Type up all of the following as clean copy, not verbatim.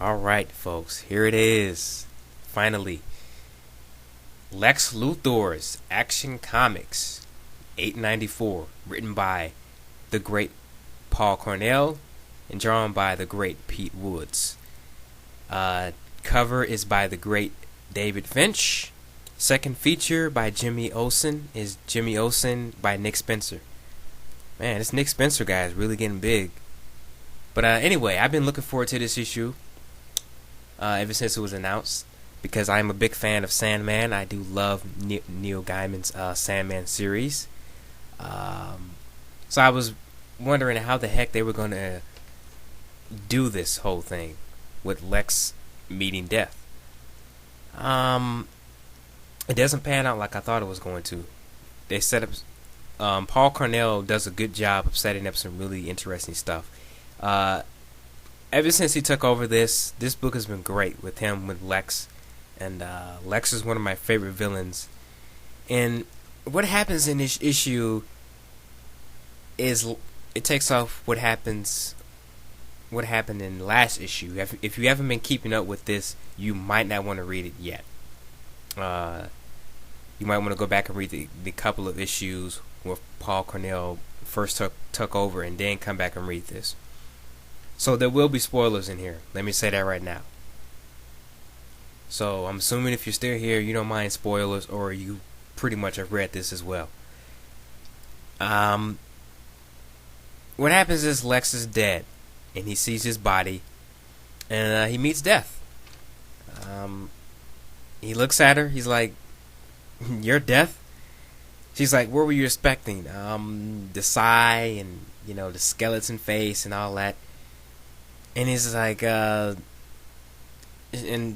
Alright, folks, here it is. Finally. Lex Luthor's Action Comics 894, written by the great Paul Cornell and drawn by the great Pete Woods. Cover is by the great David Finch. Second feature by Jimmy Olsen is Jimmy Olsen by Nick Spencer. Man, this Nick Spencer guy is really getting big. But anyway, I've been looking forward to this issue ever since it was announced, because I'm a big fan of Sandman. I do love Neil Gaiman's Sandman series. So I was wondering how the heck they were going to do this whole thing with Lex meeting death. It doesn't pan out like I thought it was going to. They set up. Paul Cornell does a good job of setting up some really interesting stuff. Ever since he took over this book has been great with him, with Lex. And Lex is one of my favorite villains. And what happens in this issue is it takes off what happened in the last issue. If you haven't been keeping up with this, you might not want to read it yet. You might want to go back and read the couple of issues where Paul Cornell first took over, and then come back and read this. So there will be spoilers in here. Let me say that right now. So I'm assuming if you're still here, you don't mind spoilers, or you pretty much have read this as well. What happens is Lex is dead, and he sees his body, and he meets death. He looks at her. He's like, "You're death?" She's like, "What were you expecting?" The sigh and the skeleton face and all that. And he's like, and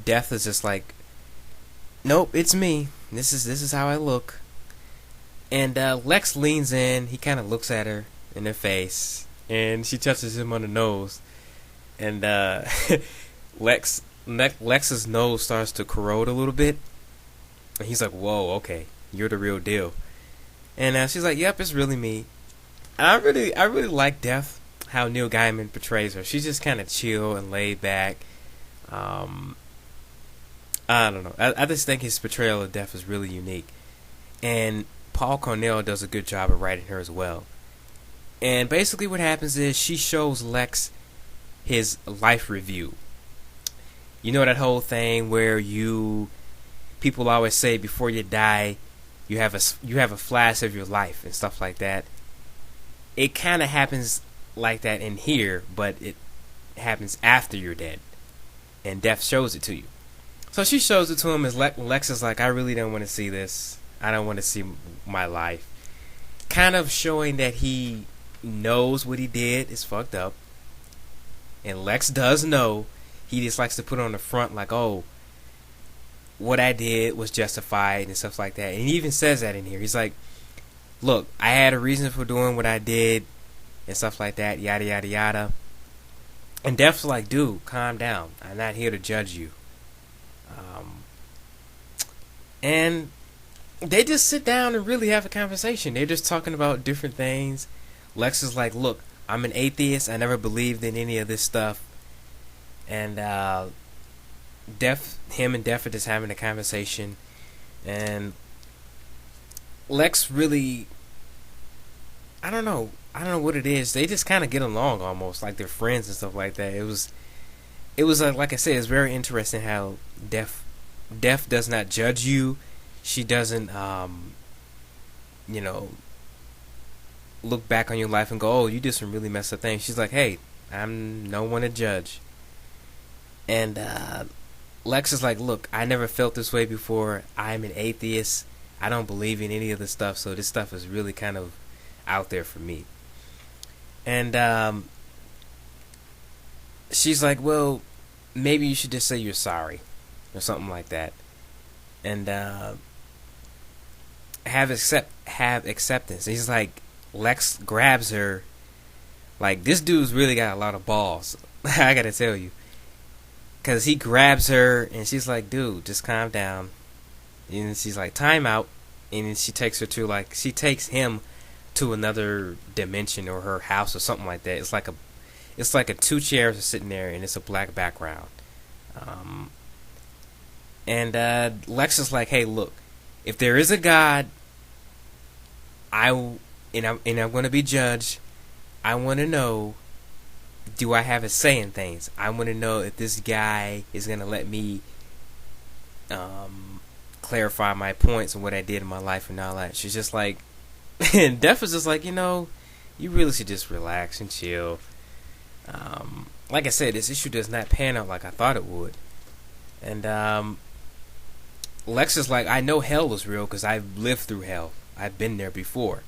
Death is just like, "Nope, it's me. This is how I look." And Lex leans in. He kind of looks at her in her face, and she touches him on the nose. And Lex's nose starts to corrode a little bit. And he's like, "Whoa, okay, you're the real deal." And she's like, "Yep, it's really me." And I really like Death, how Neil Gaiman portrays her. She's just kind of chill and laid back. I don't know. I just think his portrayal of Death is really unique. And Paul Cornell does a good job of writing her as well. And basically what happens is she shows Lex his life review. You know that whole thing where people always say before you die, you have a flash of your life and stuff like that. It kind of happens like that in here, but it happens after you're dead, and Death shows it to you. So she shows it to him as Lex is like, "I really don't want to see this. I don't want to see my life." Kind of showing that he knows what he did is fucked up, and Lex does know. He just likes to put on the front like, "Oh, what I did was justified," and stuff like that. And he even says that in here. He's like, "Look, I had a reason for doing what I did," and stuff like that, yada yada yada. And Death's like, "Dude, calm down. I'm not here to judge you." And they just sit down and really have a conversation. They're just talking about different things. Lex is like, "Look, I'm an atheist. I never believed in any of this stuff." And him and Death are just having a conversation. And Lex really, I don't know what it is. They just kind of get along almost like they're friends and stuff like that. It was like I said, it's very interesting how Death does not judge you. She doesn't look back on your life and go, "Oh, you did some really messed up things." She's like, "Hey, I'm no one to judge." And Lex is like, "Look, I never felt this way before. I'm an atheist. I don't believe in any of this stuff, so this stuff is really kind of out there for me." And she's like, "Well, maybe you should just say you're sorry," or something like that. And have acceptance. And he's like, Lex grabs her. Like, this dude's really got a lot of balls. I gotta tell you. Because he grabs her, and she's like, "Dude, just calm down." And she's like, "Time out." And she takes him to another dimension, or her house, or something like that. It's like a two chairs are sitting there, and it's a black background. Um, and Lex is like, hey, look, if there is a God, I'm going to be judged. I want to know, do I have a say in things? I want to know if this guy is going to let me clarify my points and what I did in my life and all that. She's just like, and Def was just like, you really should just relax and chill. Like I said, this issue does not pan out like I thought it would. And Lex is like, I know hell is real because I've lived through hell. I've been there before.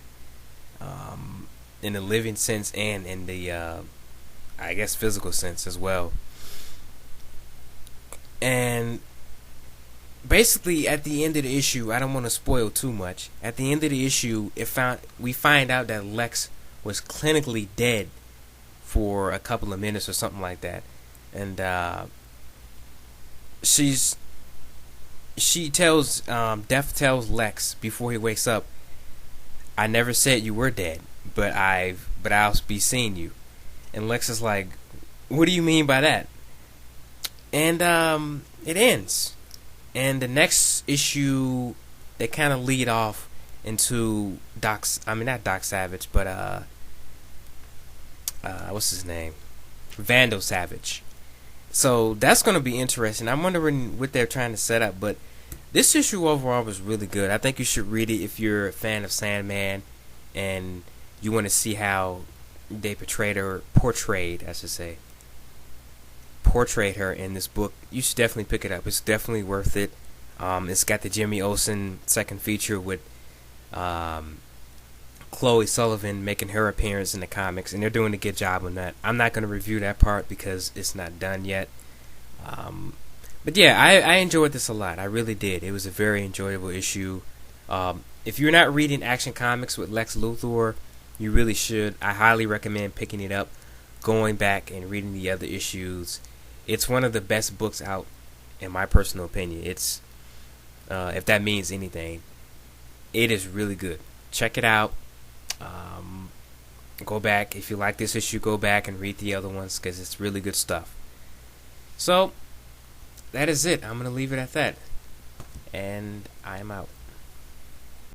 In the living sense and in the, I guess, physical sense as well. And basically, at the end of the issue, I don't want to spoil too much. At the end of the issue, we find out that Lex was clinically dead for a couple of minutes or something like that, and Death tells Lex before he wakes up, I never said you were dead, but I'll be seeing you. And Lex is like, what do you mean by that? And it ends. And the next issue, they kind of lead off into not Doc Savage, but what's his name? Vandal Savage. So that's going to be interesting. I'm wondering what they're trying to set up, but this issue overall was really good. I think you should read it if you're a fan of Sandman and you want to see how they portrayed her in this book. You should definitely pick it up. It's definitely worth it. It's got the Jimmy Olsen second feature with Chloe Sullivan making her appearance in the comics, and they're doing a good job on that. I'm not going to review that part because it's not done yet. But yeah, I enjoyed this a lot. I really did. It was a very enjoyable issue. If you're not reading Action Comics with Lex Luthor, you really should. I highly recommend picking it up, going back and reading the other issues. It's one of the best books out, in my personal opinion. It's, if that means anything, it is really good. Check it out. Go back. If you like this issue, go back and read the other ones because it's really good stuff. So, that is it. I'm going to leave it at that. And I'm out.